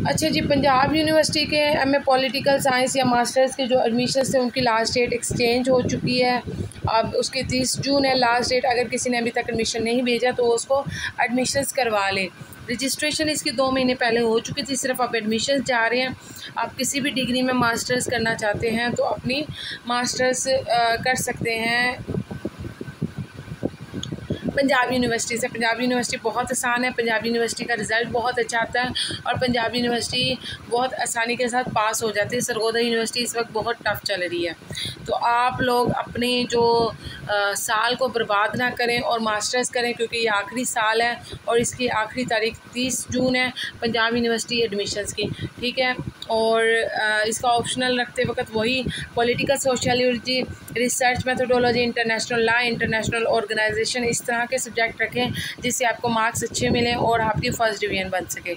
अच्छा जी, पंजाब यूनिवर्सिटी के MA political science या मास्टर्स के जो एडमिशन थे उनकी लास्ट डेट एक्सचेंज हो चुकी है। अब उसकी 30 जून है लास्ट डेट। अगर किसी ने अभी तक एडमिशन नहीं भेजा तो उसको एडमिशन्स करवा लें। रजिस्ट्रेशन इसकी 2 महीने पहले हो चुकी थी, सिर्फ अब एडमिशन जा रहे हैं। आप किसी भी डिग्री में मास्टर्स करना चाहते हैं तो अपनी मास्टर्स कर सकते हैं पंजाब यूनिवर्सिटी से। पंजाब यूनिवर्सिटी बहुत आसान है, पंजाब यूनिवर्सिटी का रिज़ल्ट बहुत अच्छा आता है और पंजाब यूनिवर्सिटी बहुत आसानी के साथ पास हो जाती है। सरगोदा यूनिवर्सिटी इस वक्त बहुत टफ चल रही है, तो आप लोग अपनी जो साल को बर्बाद ना करें और मास्टर्स करें, क्योंकि ये आखिरी साल है और इसकी आखिरी तारीख 30 जून है पंजाब यूनिवर्सिटी एडमिशन्स की, ठीक है। और इसका ऑप्शनल रखते वक्त वही political sociology, research methodology, international law, international organization, इस तरह के सब्जेक्ट रखें जिससे आपको मार्क्स अच्छे मिलें और आपकी फ़र्स्ट डिवीज़न बन सके।